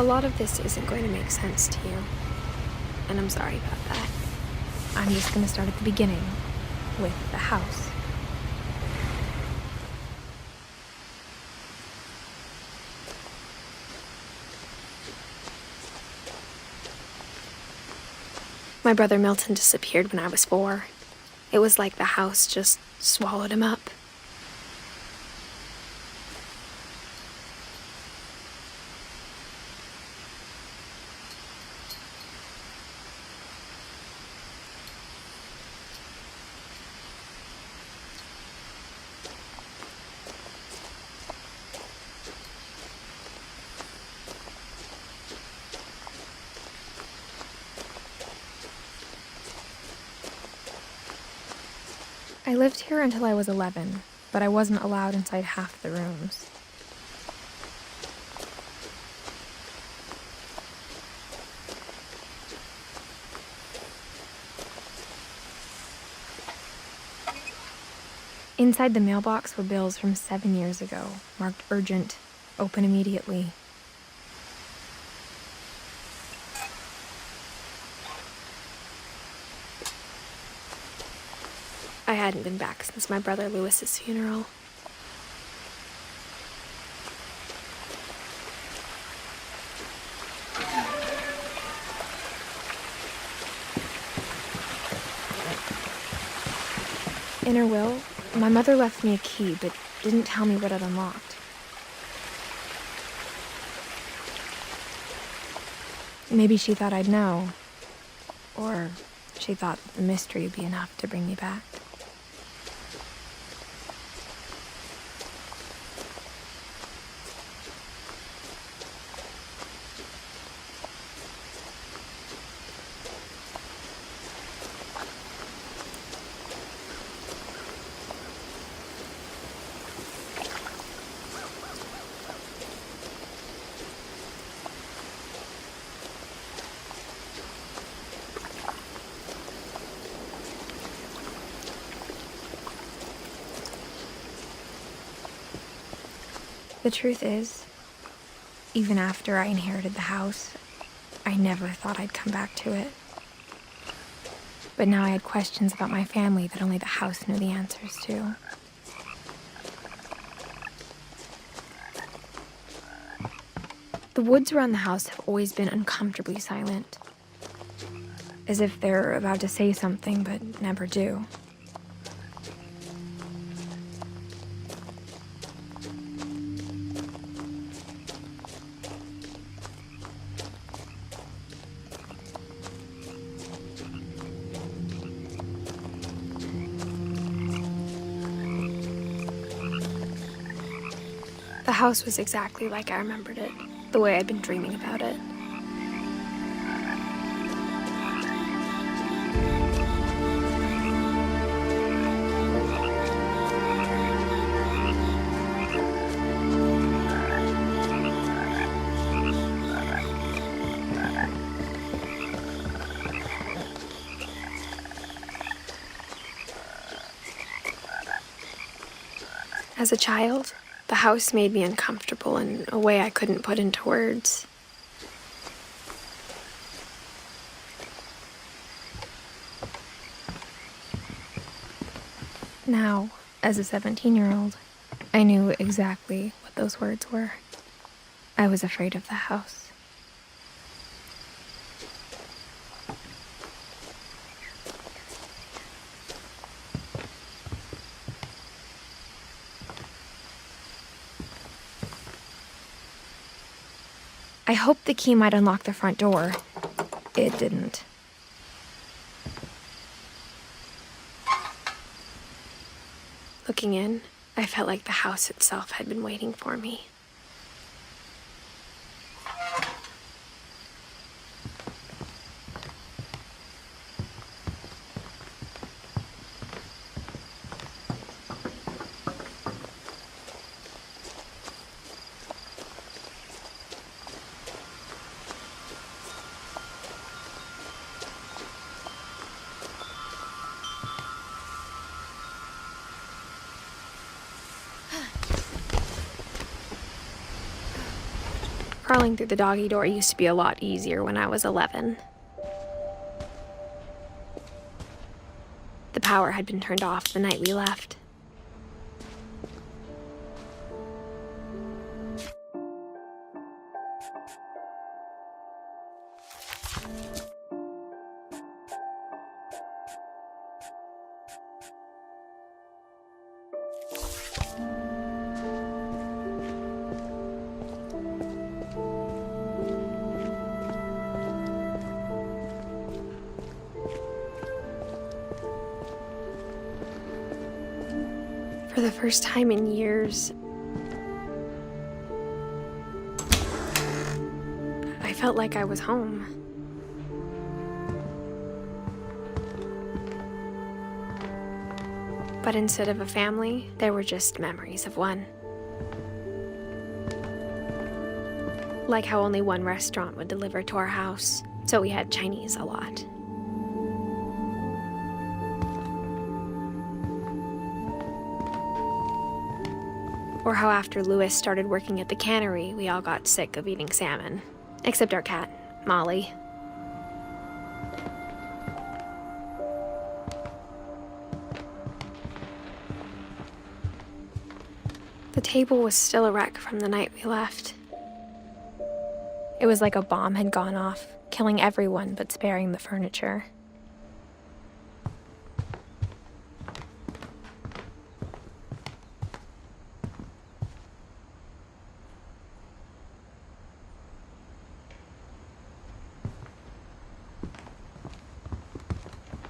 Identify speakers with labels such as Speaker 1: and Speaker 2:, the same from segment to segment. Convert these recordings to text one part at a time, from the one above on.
Speaker 1: A lot of this isn't going to make sense to you, and I'm sorry about that. I'm just going to start at the beginning, with the house. My brother Milton disappeared when I was 4. It was like the house just swallowed him up. I lived here until I was 11, but I wasn't allowed inside half the rooms. Inside the mailbox were bills from 7 years ago, marked urgent, open immediately. I hadn't been back since my brother Lewis's funeral. In her will, my mother left me a key, but didn't tell me what it unlocked. Maybe she thought I'd know, or she thought that the mystery would be enough to bring me back. The truth is, even after I inherited the house, I never thought I'd come back to it. But now I had questions about my family that only the house knew the answers to. The woods around the house have always been uncomfortably silent, as if they're about to say something but never do. The house was exactly like I remembered it, the way I'd been dreaming about it. As a child, the house made me uncomfortable in a way I couldn't put into words. Now, as a 17-year-old, I knew exactly what those words were. I was afraid of the house. I hoped the key might unlock the front door. It didn't. Looking in, I felt like the house itself had been waiting for me. Crawling through the doggy door used to be a lot easier when I was 11. The power had been turned off the night we left. For the first time in years, I felt like I was home. But instead of a family, there were just memories of one. Like how only one restaurant would deliver to our house, so we had Chinese a lot. Or how after Louis started working at the cannery, we all got sick of eating salmon. Except our cat, Molly. The table was still a wreck from the night we left. It was like a bomb had gone off, killing everyone but sparing the furniture.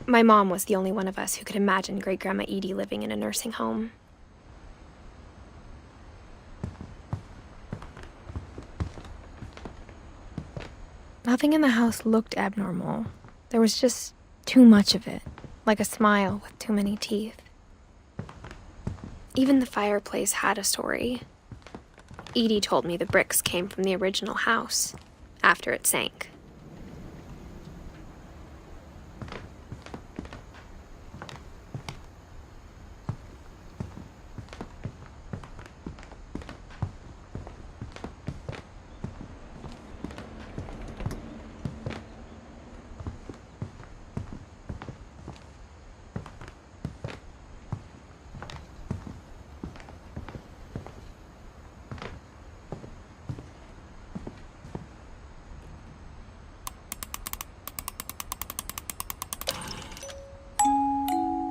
Speaker 1: My mom was the only one of us who could imagine Great-Grandma Edie living in a nursing home. Nothing in the house looked abnormal. There was just too much of it, like a smile with too many teeth. Even the fireplace had a story. Edie told me the bricks came from the original house, after it sank.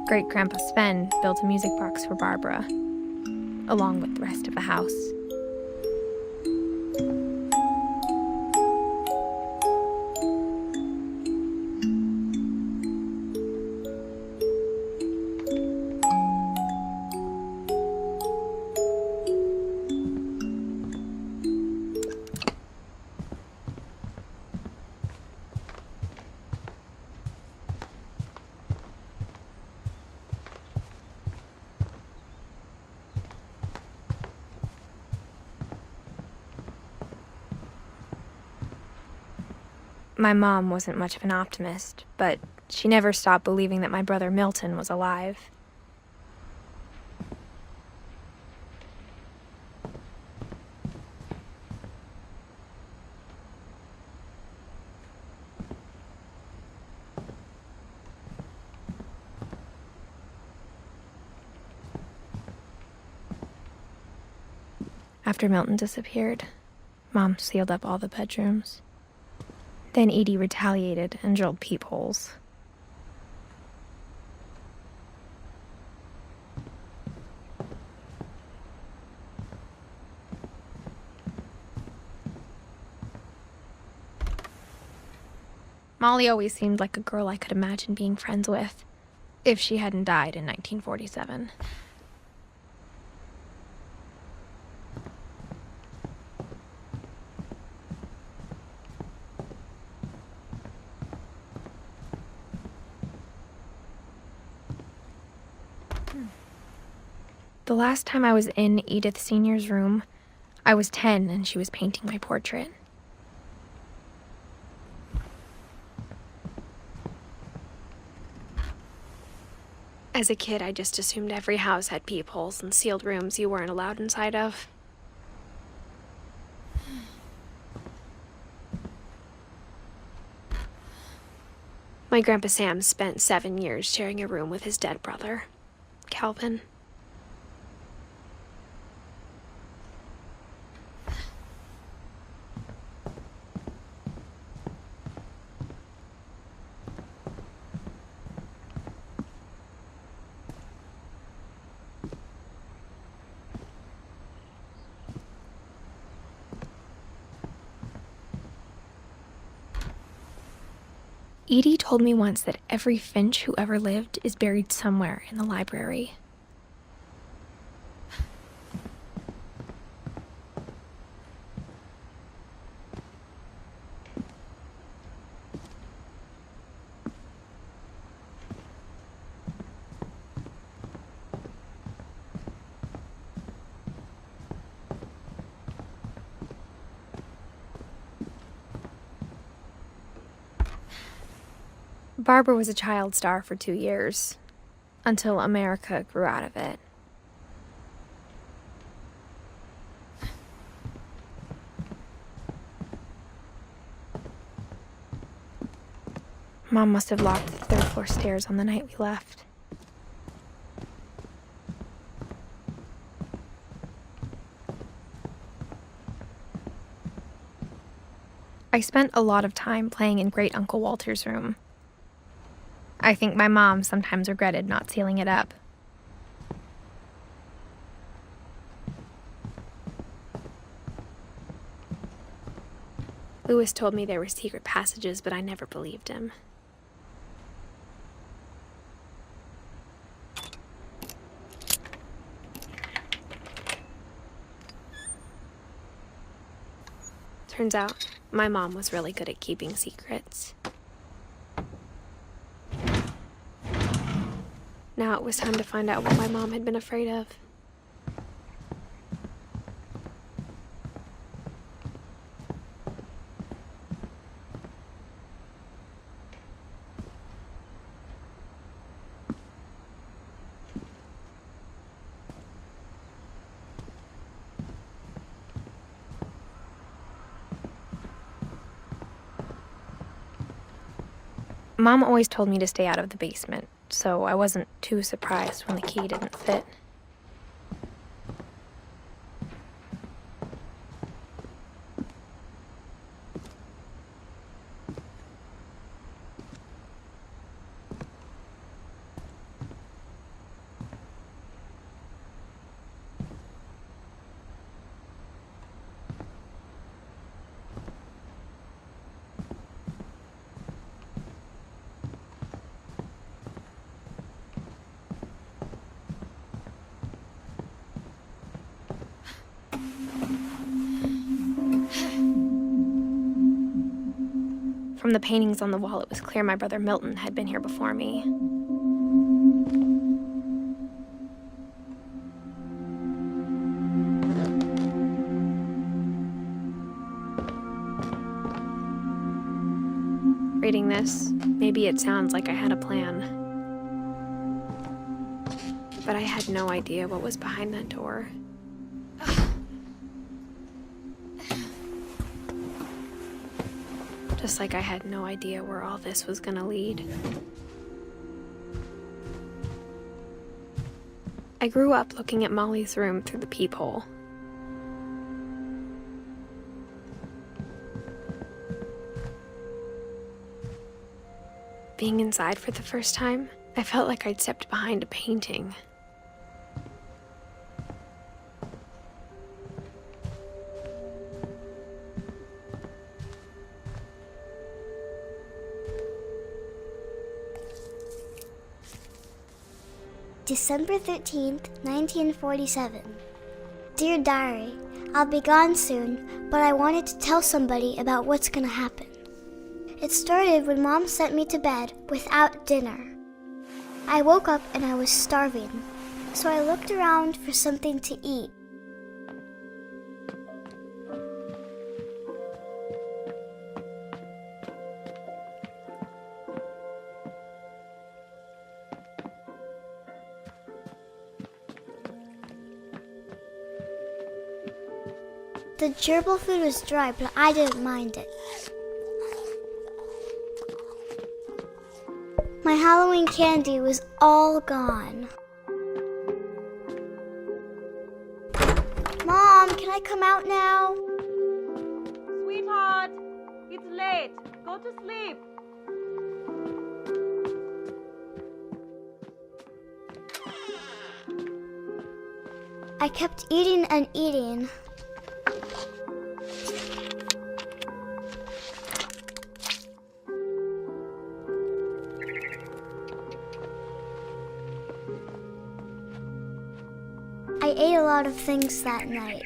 Speaker 1: Great-Grandpa Sven built a music box for Barbara, along with the rest of the house. My mom wasn't much of an optimist, but she never stopped believing that my brother Milton was alive. After Milton disappeared, Mom sealed up all the bedrooms. Then Edie retaliated and drilled peepholes. Molly always seemed like a girl I could imagine being friends with, if she hadn't died in 1947. The last time I was in Edith Sr.'s room, I was 10 and she was painting my portrait. As a kid, I just assumed every house had peepholes and sealed rooms you weren't allowed inside of. My Grandpa Sam spent 7 years sharing a room with his dead brother, Calvin. Edie told me once that every Finch who ever lived is buried somewhere in the library. Barbara was a child star for 2 years, until America grew out of it. Mom must have locked the third-floor stairs on the night we left. I spent a lot of time playing in Great Uncle Walter's room. I think my mom sometimes regretted not sealing it up. Lewis told me there were secret passages, but I never believed him. Turns out, my mom was really good at keeping secrets. Now it was time to find out what my mom had been afraid of. Mom always told me to stay out of the basement, so I wasn't too surprised when the key didn't fit. From the paintings on the wall, it was clear my brother Milton had been here before me. Reading this, maybe it sounds like I had a plan. But I had no idea what was behind that door. Just like I had no idea where all this was gonna lead. I grew up looking at Molly's room through the peephole. Being inside for the first time, I felt like I'd stepped behind a painting.
Speaker 2: December 13th, 1947. Dear Diary, I'll be gone soon, but I wanted to tell somebody about what's gonna happen. It started when Mom sent me to bed without dinner. I woke up and I was starving, so I looked around for something to eat. The gerbil food was dry, but I didn't mind it. My Halloween candy was all gone. Mom, can I come out now?
Speaker 3: Sweetheart, it's late. Go to sleep.
Speaker 2: I kept eating and eating. I ate a lot of things that night.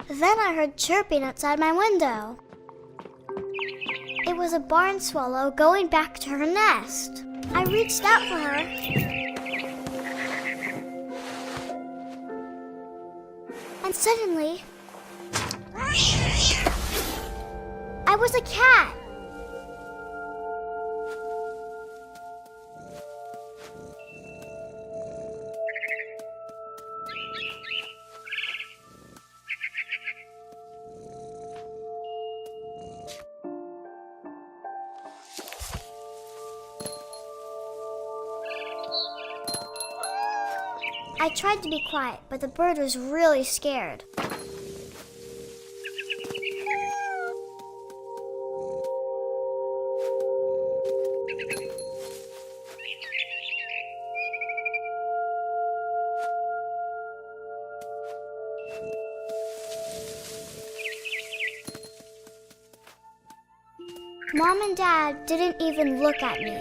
Speaker 2: Then I heard chirping outside my window. It was a barn swallow going back to her nest. I reached out for her. And suddenly, I was a cat. I tried to be quiet, but the bird was really scared. Mom and Dad didn't even look at me.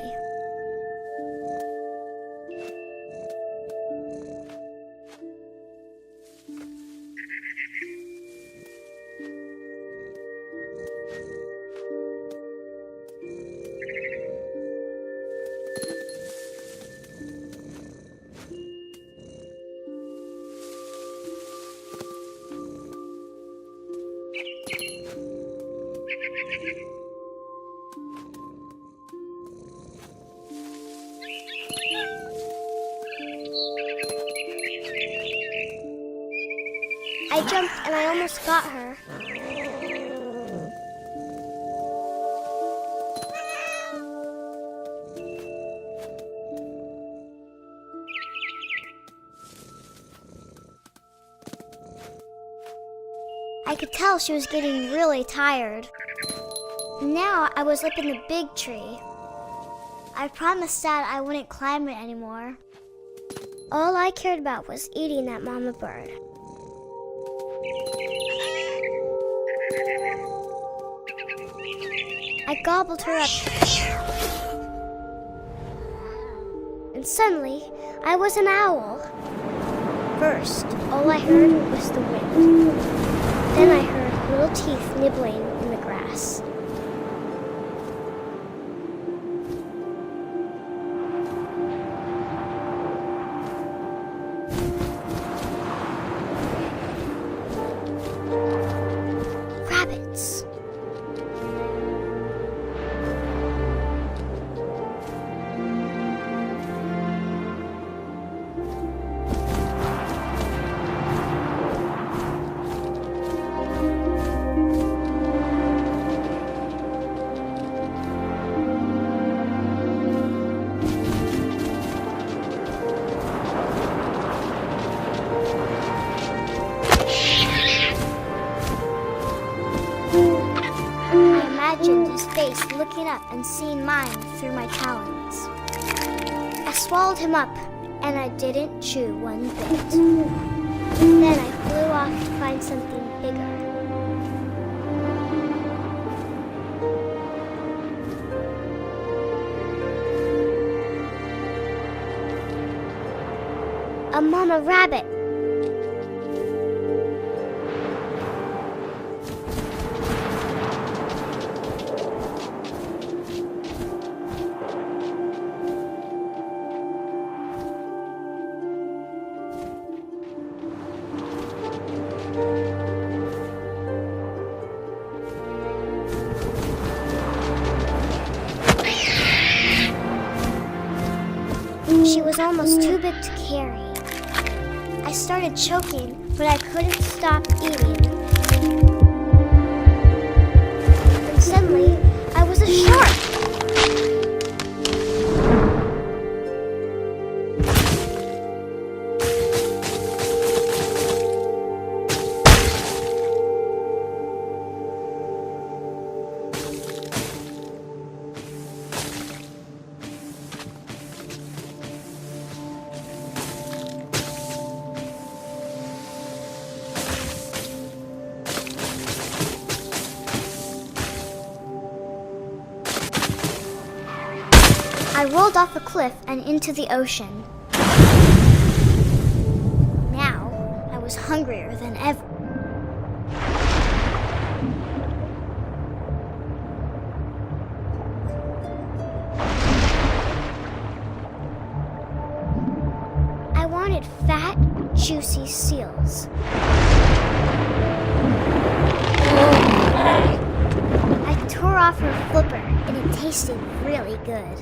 Speaker 2: I jumped and I almost got her. I could tell she was getting really tired. Now I was up in the big tree. I promised Dad I wouldn't climb it anymore. All I cared about was eating that mama bird. I gobbled her up. And suddenly, I was an owl. First, all I heard was the wind. Then I heard little teeth nibbling in the grass. Rabbits. His face looking up and seeing mine through my talons. I swallowed him up, and I didn't chew one bit. Then I flew off to find something bigger. A mama rabbit. was too big to carry. I started choking, but I couldn't stop eating. And suddenly, I was a shark! I rolled off a cliff and into the ocean. Now, I was hungrier than ever. I wanted fat, juicy seals. I tore off her flipper, and it tasted really good.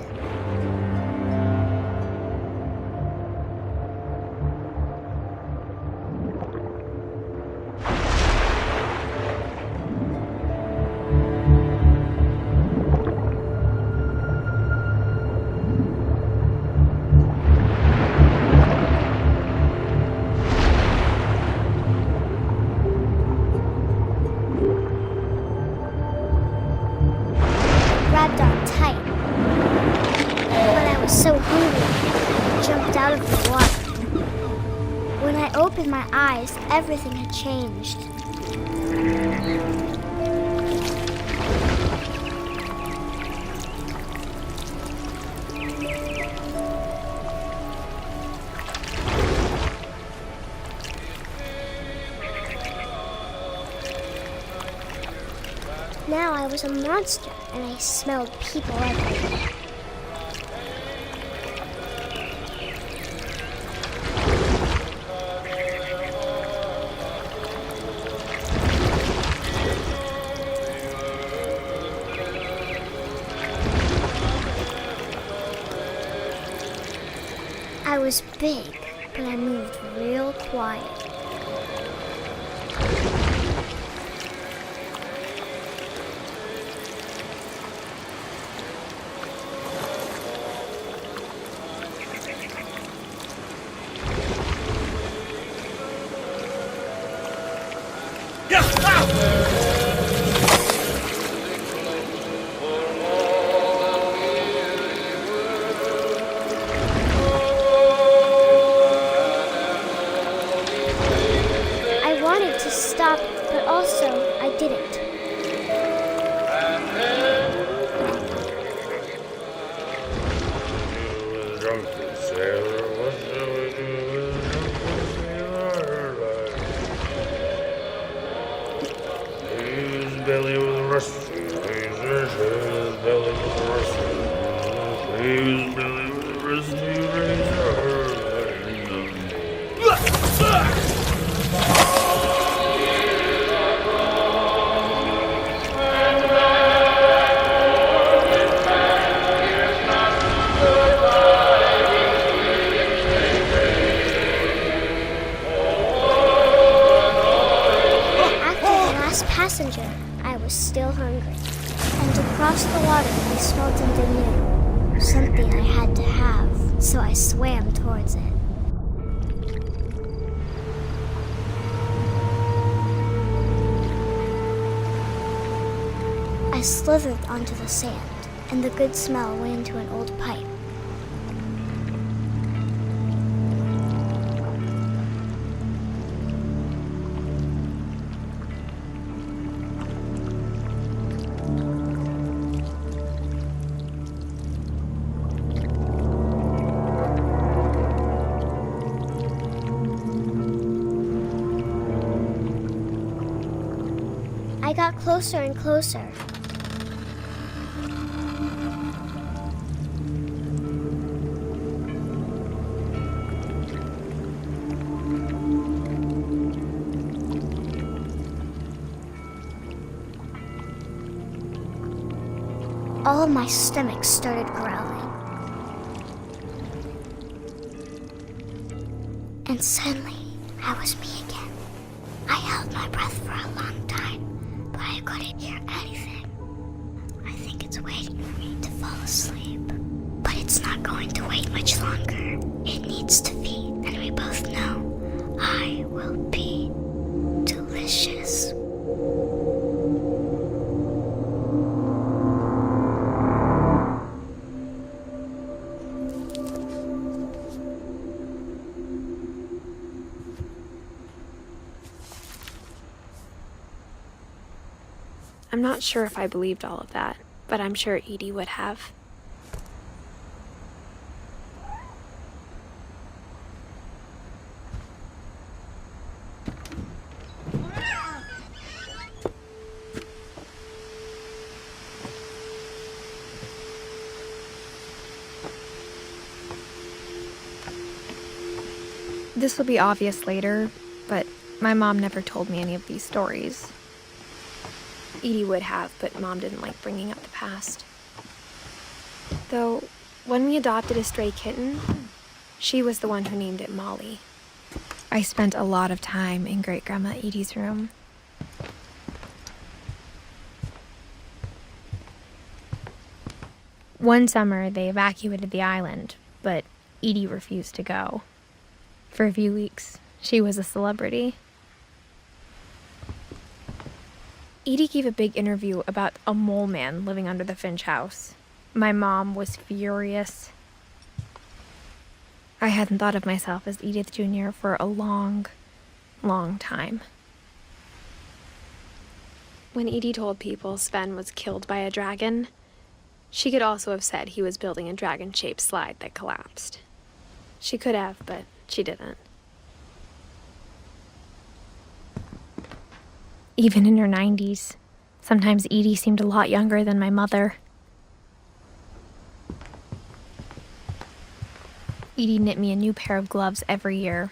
Speaker 2: Grabbed on tight, but I was so hungry, I jumped out of the water. When I opened my eyes, everything had changed. Now I was a monster, and I smelled people everywhere. I was big, but I moved real quiet. I wanted to stop, but also I didn't.
Speaker 4: Belly was rusty, his belly was rusty, his belly was rusty,
Speaker 2: Passenger, I was still hungry, and across the water I smelled something new, something I had to have, so I swam towards it. I slithered onto the sand, and the good smell went into an old pipe. I got closer and closer. All of my stomach started growling. And suddenly, I was me again. I held my breath for a long time, but I couldn't hear anything. I think it's waiting for me to fall asleep. But it's not going to wait much longer. It needs to feed, and we both know I will be delicious.
Speaker 1: I'm not sure if I believed all of that, but I'm sure Edie would have. This will be obvious later, but my mom never told me any of these stories. Edie would have, but Mom didn't like bringing up the past. Though, when we adopted a stray kitten, she was the one who named it Molly. I spent a lot of time in Great-Grandma Edie's room. One summer, they evacuated the island, but Edie refused to go. For a few weeks, she was a celebrity. Edie gave a big interview about a mole man living under the Finch house. My mom was furious. I hadn't thought of myself as Edith Jr. for a long, long time. When Edie told people Sven was killed by a dragon, she could also have said he was building a dragon-shaped slide that collapsed. She could have, but she didn't. Even in her 90s, sometimes Edie seemed a lot younger than my mother. Edie knit me a new pair of gloves every year,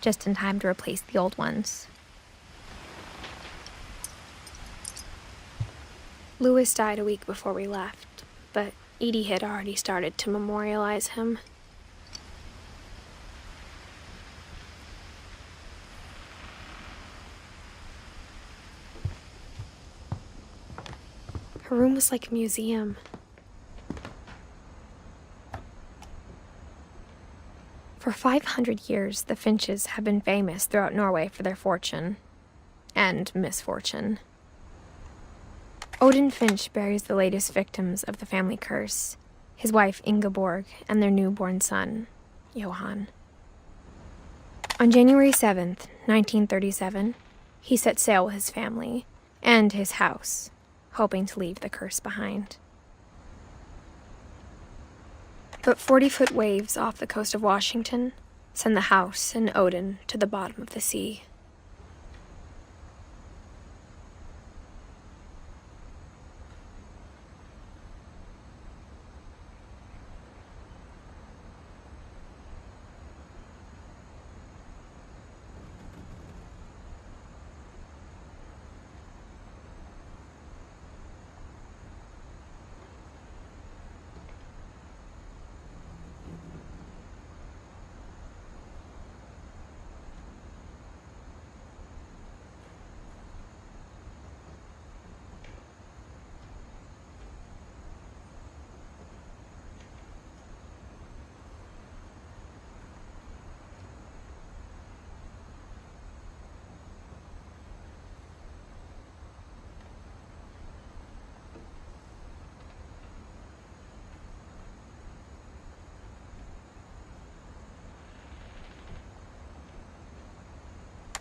Speaker 1: just in time to replace the old ones. Louis died a week before we left, but Edie had already started to memorialize him. Her room was like a museum. For 500 years, the Finches have been famous throughout Norway for their fortune and misfortune. Odin Finch buries the latest victims of the family curse, his wife Ingeborg and their newborn son, Johan. On January 7th, 1937, he set sail with his family and his house, hoping to leave the curse behind. But 40-foot waves off the coast of Washington send the house and Odin to the bottom of the sea.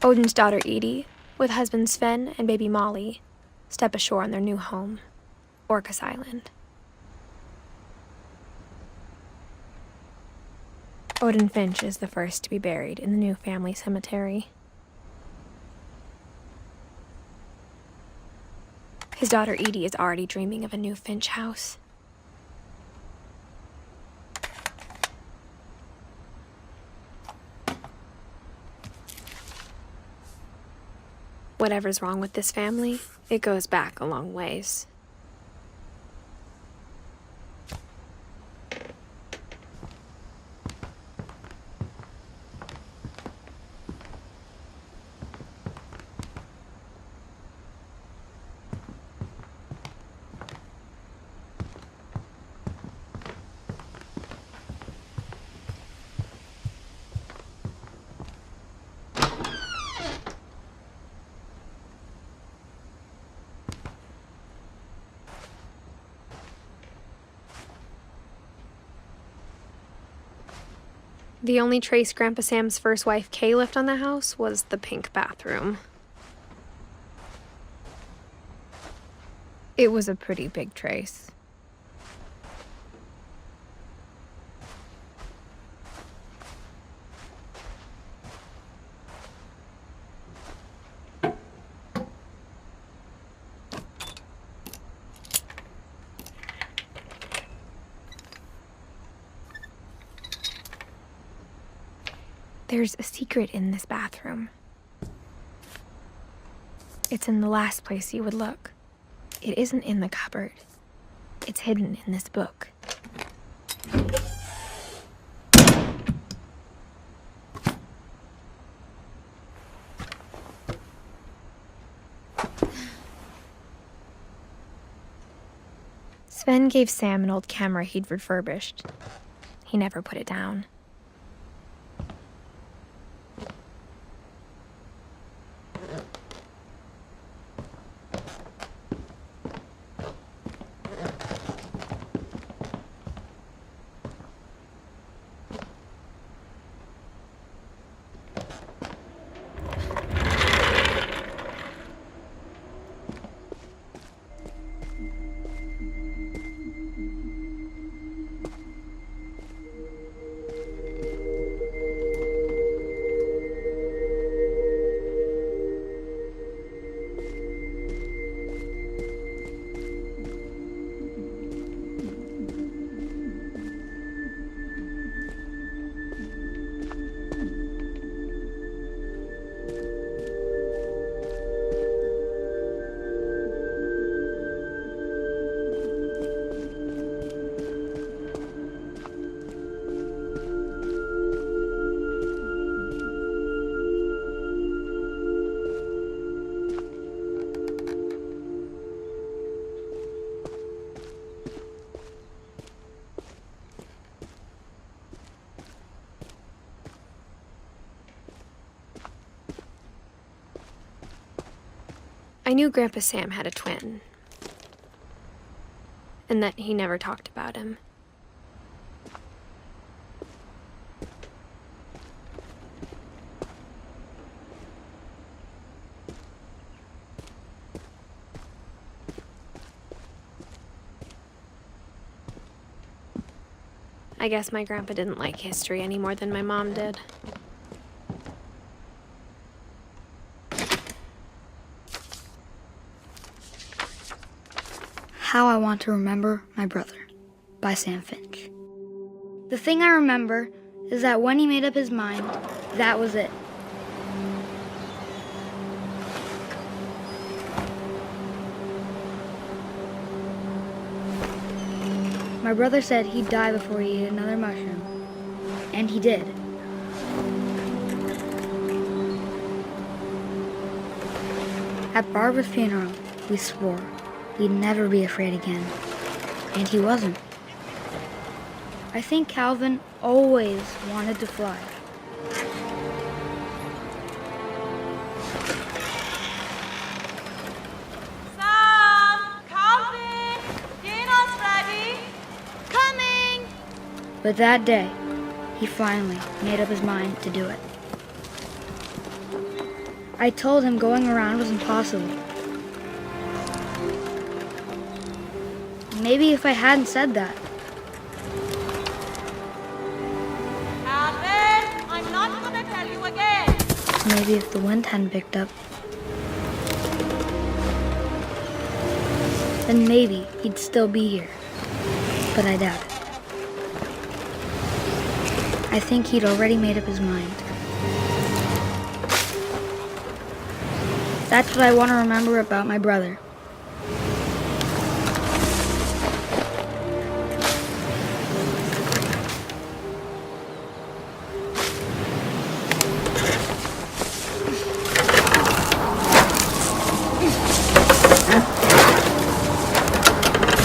Speaker 1: Odin's daughter Edie, with husband Sven and baby Molly, step ashore on their new home, Orcas Island. Odin Finch is the first to be buried in the new family cemetery. His daughter Edie is already dreaming of a new Finch house. Whatever's wrong with this family, it goes back a long ways. The only trace Grandpa Sam's first wife, Kay, left on the house was the pink bathroom. It was a pretty big trace. There's a secret in this bathroom. It's in the last place you would look. It isn't in the cupboard. It's hidden in this book. Sven gave Sam an old camera he'd refurbished. He never put it down. I knew Grandpa Sam had a twin, and that he never talked about him. I guess my grandpa didn't like history any more than my mom did.
Speaker 5: How I Want to Remember My Brother by Sam Finch. The thing I remember is that when he made up his mind, that was it. My brother said he'd die before he ate another mushroom, and he did. At Barbara's funeral, we swore we'd never be afraid again, and he wasn't. I think Calvin always wanted to fly.
Speaker 3: Sam! Calvin! Dinner's ready!
Speaker 2: Coming!
Speaker 5: But that day, he finally made up his mind to do it. I told him going around was impossible. Maybe if I hadn't said that.
Speaker 3: Calvin! I'm not gonna tell you again!
Speaker 5: Maybe if the wind hadn't picked up. Then maybe he'd still be here. But I doubt it. I think he'd already made up his mind. That's what I want to remember about my brother.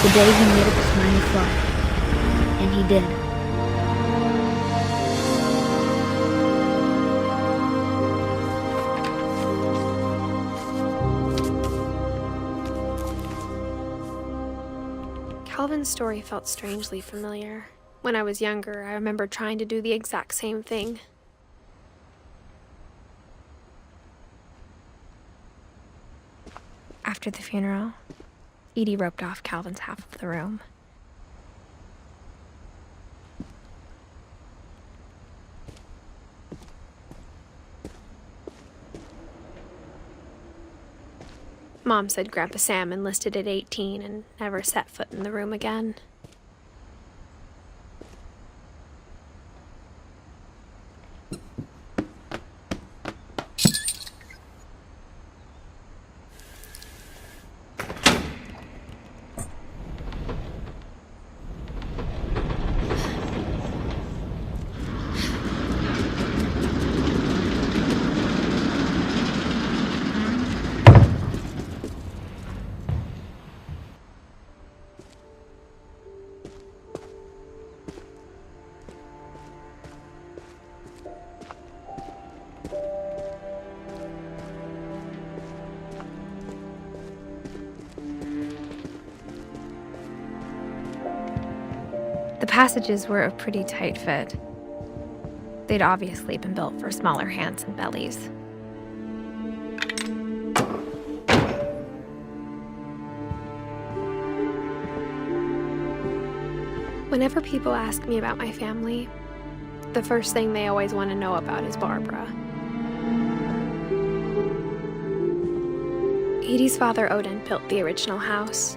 Speaker 5: The day he made up his mind to fly. And he did.
Speaker 1: Calvin's story felt strangely familiar. When I was younger, I remember trying to do the exact same thing. After the funeral, Edie roped off Calvin's half of the room. Mom said Grandpa Sam enlisted at 18 and never set foot in the room again. The passages were a pretty tight fit. They'd obviously been built for smaller hands and bellies. Whenever people ask me about my family, the first thing they always want to know about is Barbara. Edie's father, Odin, built the original house.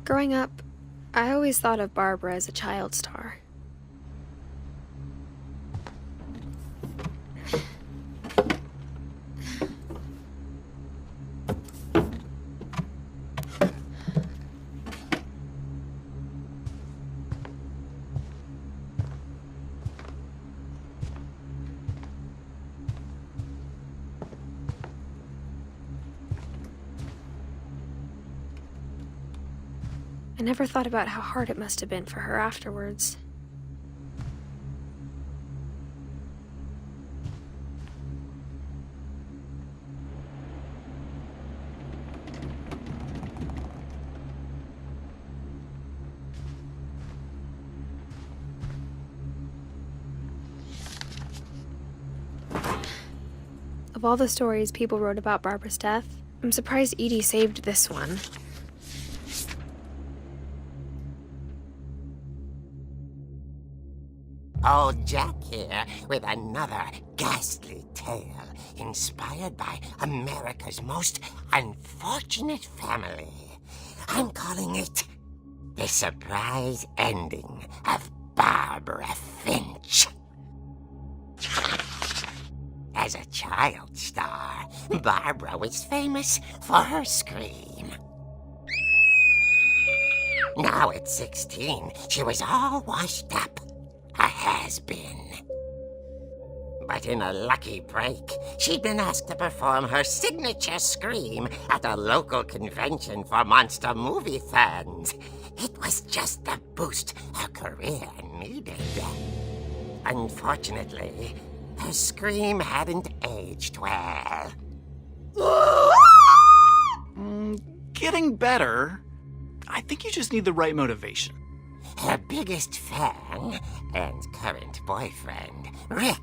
Speaker 1: Growing up, I always thought of Barbara as a child star. I never thought about how hard it must have been for her afterwards. Of all the stories people wrote about Barbara's death, I'm surprised Edie saved this one.
Speaker 6: Old Jack here with another ghastly tale inspired by America's most unfortunate family. I'm calling it The Surprise Ending of Barbara Finch. As a child star, Barbara was famous for her scream. Now at 16, she was all washed up. A has-been. But in a lucky break, she'd been asked to perform her signature scream at a local convention for monster movie fans. It was just the boost her career needed. Unfortunately, her scream hadn't aged well.
Speaker 7: Getting better. I think you just need the right motivation.
Speaker 6: Her biggest fan and current boyfriend, Rick,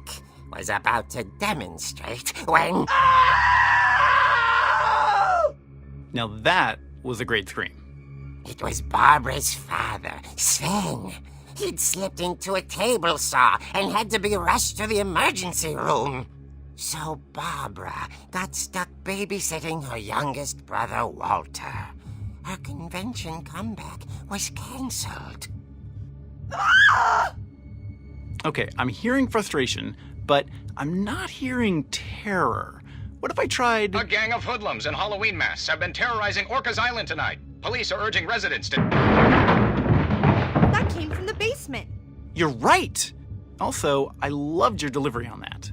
Speaker 6: was about to demonstrate when...
Speaker 7: Now that was a great scream.
Speaker 6: It was Barbara's father, Sven. He'd slipped into a table saw and had to be rushed to the emergency room. So Barbara got stuck babysitting her youngest brother, Walter. Her convention comeback was canceled.
Speaker 7: Okay, I'm hearing frustration, but I'm not hearing terror. What if I tried...
Speaker 8: A gang of hoodlums in Halloween masks have been terrorizing Orcas Island tonight. Police are urging residents to...
Speaker 3: That came from the basement.
Speaker 7: You're right! Also, I loved your delivery on that.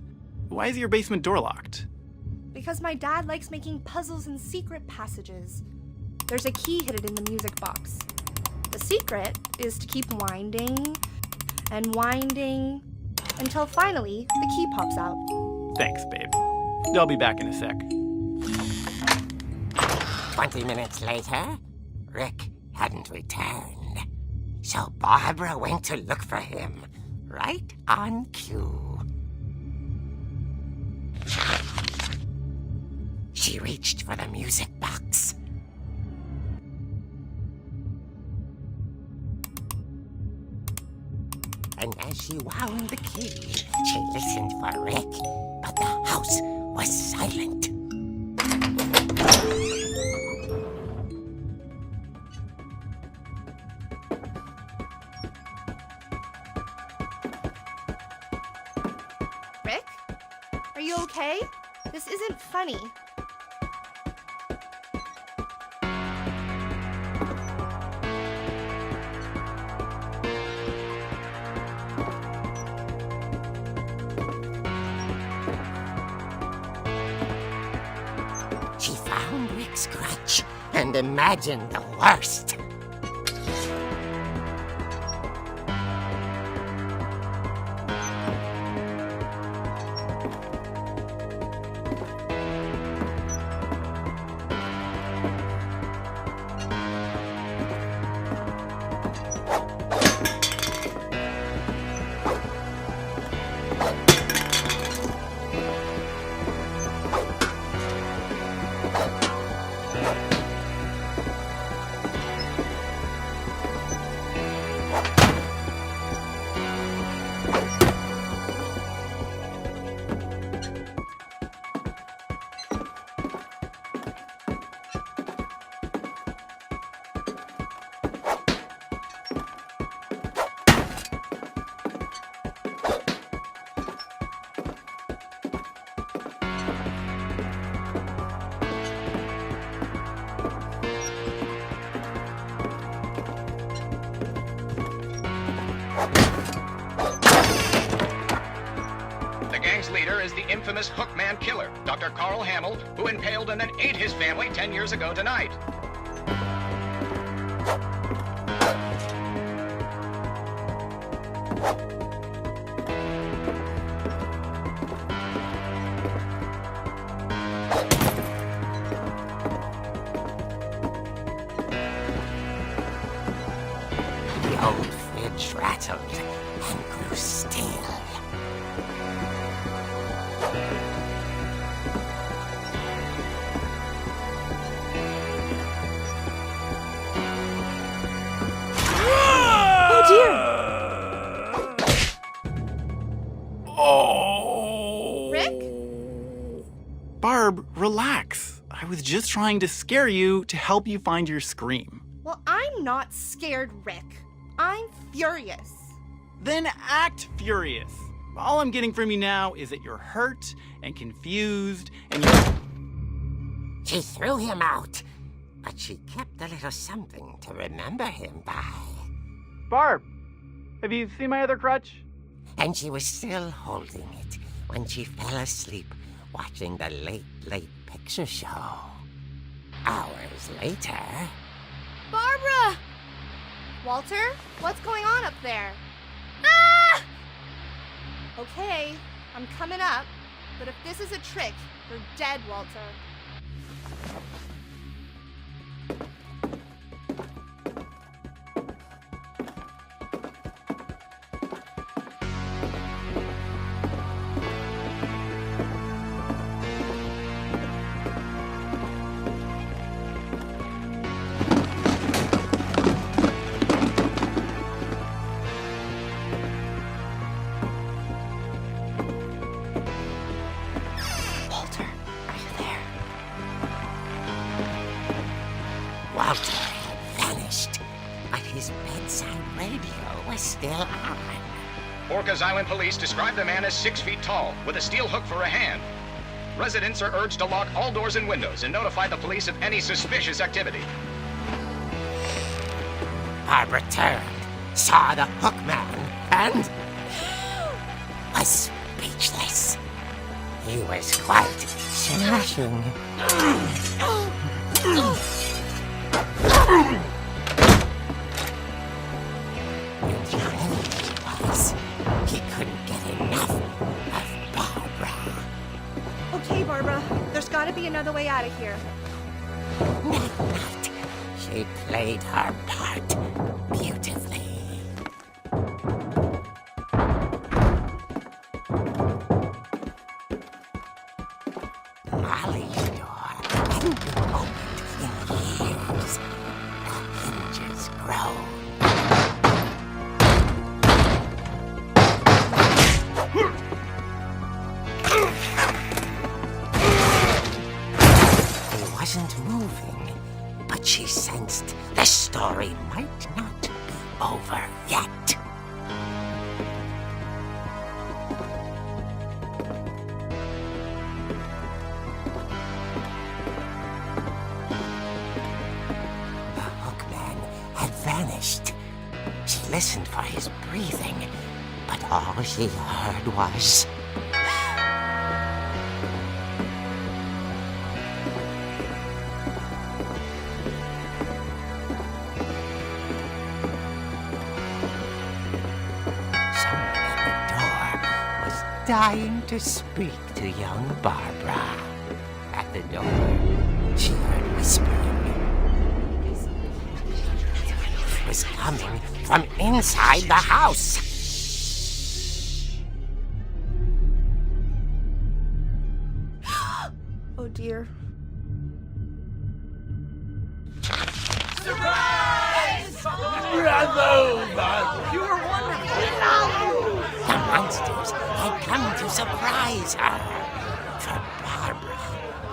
Speaker 7: Why is your basement door locked?
Speaker 3: Because my dad likes making puzzles and secret passages. There's a key hidden in the music box. The secret is to keep winding and winding until finally the key pops out.
Speaker 7: Thanks, babe. I'll be back in a sec.
Speaker 6: 20 minutes later, Rick hadn't returned. So Barbara went to look for him, right on cue. She reached for the music box. And as she wound the key, she listened for Rick, but the house was silent.
Speaker 3: Rick? Are you okay? This isn't funny.
Speaker 6: She found Rick's crutch and imagined the worst.
Speaker 8: The gang's leader is the infamous Hookman killer, Dr. Carl Hamill, who impaled and then ate his family 10 years ago tonight.
Speaker 6: The old fridge rattled and grew still.
Speaker 3: Rick?
Speaker 7: Barb, relax. I was just trying to scare you to help you find your scream.
Speaker 3: Well, I'm not scared, Rick. I'm furious.
Speaker 7: Then act furious. All I'm getting from you now is that you're hurt and confused and you're...
Speaker 6: She threw him out, but she kept a little something to remember him by.
Speaker 7: Barb, have you seen my other crutch?
Speaker 6: And she was still holding it when she fell asleep watching the late picture show. Hours later...
Speaker 3: Barbara! Walter, what's going on up there? Ah! Okay, I'm coming up, but if this is a trick, you're dead, Walter.
Speaker 6: Walter had vanished, but his bedside radio was still on.
Speaker 8: Orcas Island police describe the man as 6 feet tall, with a steel hook for a hand. Residents are urged to lock all doors and windows and notify the police of any suspicious activity.
Speaker 6: Barbara turned, saw the hook man, and was speechless. He was quite smashing.
Speaker 3: There's gotta be another way out of here.
Speaker 6: That night, she played her part beautifully. Molly's door hadn't been opened in years. The hinges grow. He wasn't moving, but she sensed the story might not be over yet. The hookman had vanished. She listened for his breathing, but all she heard was... Someone at the door was dying to speak to young Barbara. At the door, she heard whispering. It was coming from inside the house.
Speaker 3: Oh dear.
Speaker 6: The monsters had come to surprise her. For Barbara,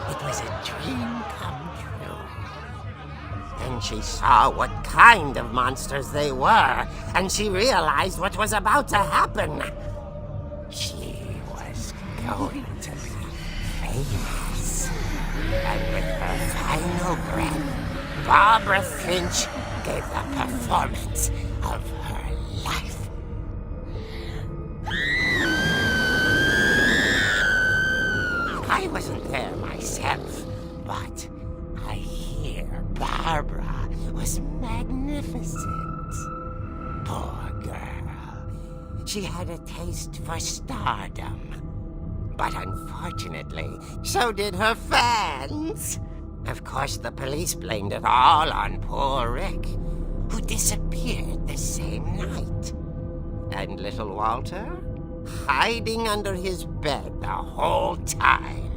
Speaker 6: it was a dream come true. Then she saw what kind of monsters they were, and she realized what was about to happen. She was going to be famous. And with her final breath, Barbara Finch gave the performance of her life. I wasn't there myself, but I hear Barbara was magnificent. Poor girl. She had a taste for stardom. But unfortunately, so did her fans. Of course, the police blamed it all on poor Rick, who disappeared the same night. And little Walter? Hiding under his bed the whole time.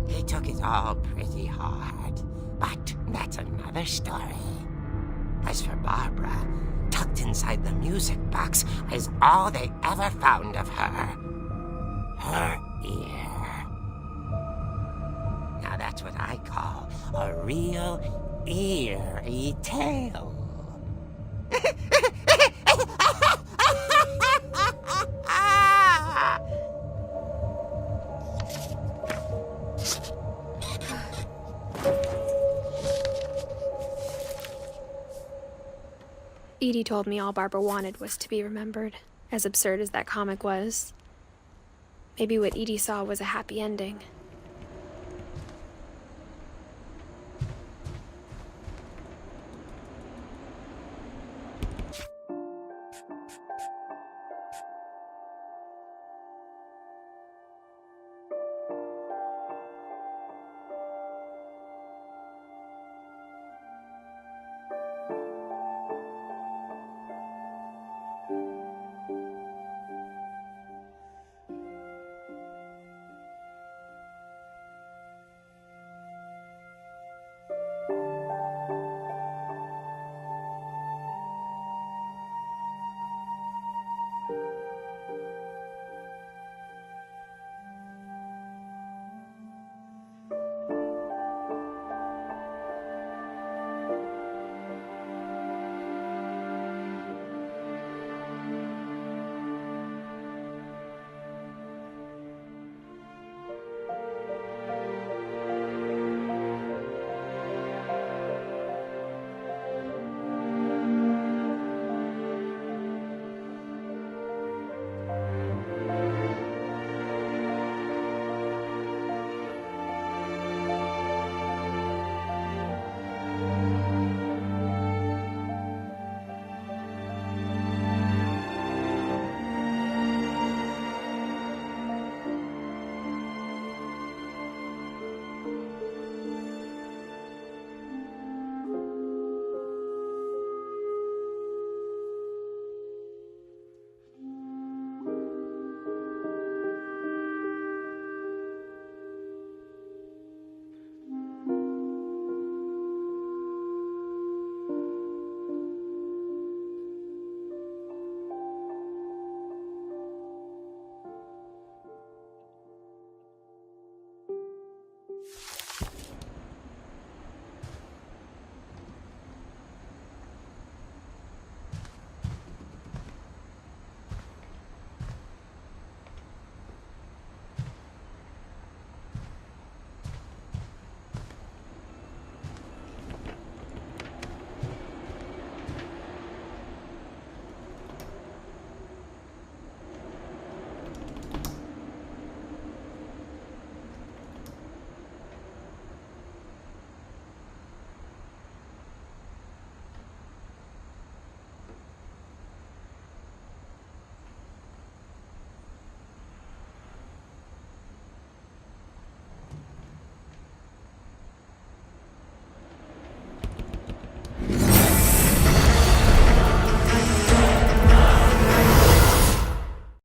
Speaker 6: He took it all pretty hard, but that's another story. As for Barbara, tucked inside the music box is all they ever found of her. Her ear. Now that's what I call a real eerie tale.
Speaker 1: Edie told me all Barbara wanted was to be remembered, as absurd as that comic was. Maybe what Edie saw was a happy ending.